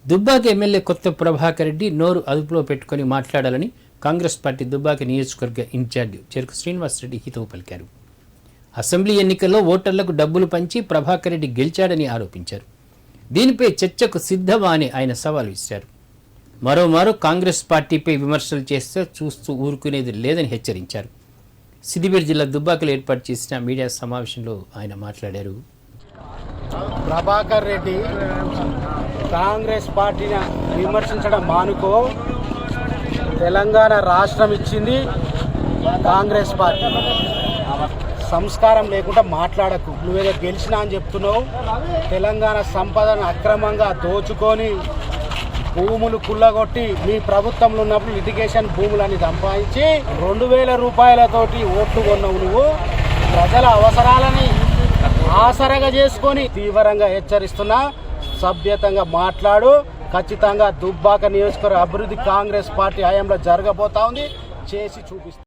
Dubbaka MLA కొత్త ప్రభాకర్ రెడ్డి నోరు అదుపులో పెట్టుకుని మాట్లాడాలని కాంగ్రెస్ పార్టీ దుబ్బాక నియోజకవర్గ ఇన్ఛార్జి చెరుకు శ్రీనివాసరెడ్డి హితవు పలికారు. అసెంబ్లీ ఎన్నికల్లో ఓటర్లకు డబ్బులు పంచి ప్రభాకర్ రెడ్డి గెలిచాడని ఆరోపించారు. దీనిపై చర్చకు సిద్ధమా అని ఆయన సవాల్ విసిరారు. మరోమారు కాంగ్రెస్ పార్టీపై విమర్శలు చేస్తే చూస్తూ ఊరుకునేది లేదని హెచ్చరించారు. సిద్దిపేట జిల్లా దుబ్బాకలో ఏర్పాటు చేసిన మీడియా సమావేశంలో ఆయన మాట్లాడారు. ప్రభాకర్ రెడ్డి కాంగ్రెస్ పార్టీని విమర్శించడం మానుకో. తెలంగాణ రాష్ట్రం ఇచ్చింది కాంగ్రెస్ పార్టీ. సంస్కారం లేకుండా మాట్లాడకు. నువ్వేదో గెలిచినా అని చెప్తున్నావు. తెలంగాణ సంపదను అక్రమంగా దోచుకొని భూములు కుల్లగొట్టి మీ ప్రభుత్వంలో ఉన్నప్పుడు లిటిగేషన్ భూములని సంపాదించి 2000 రూపాయలతోటి ఓట్లు కొన్నావు. నువ్వు ప్రజల అవసరాలని ఆసరగా చేసుకొని తీవ్రంగా హెచ్చరిస్తున్నా. సభ్యతంగా మాట్లాడు. ఖచ్చితంగా దుబ్బాక నియోజకవర్గ అభివృద్ధి కాంగ్రెస్ పార్టీ హయాంలో జరగబోతా ఉంది. చేసి చూపిస్తా.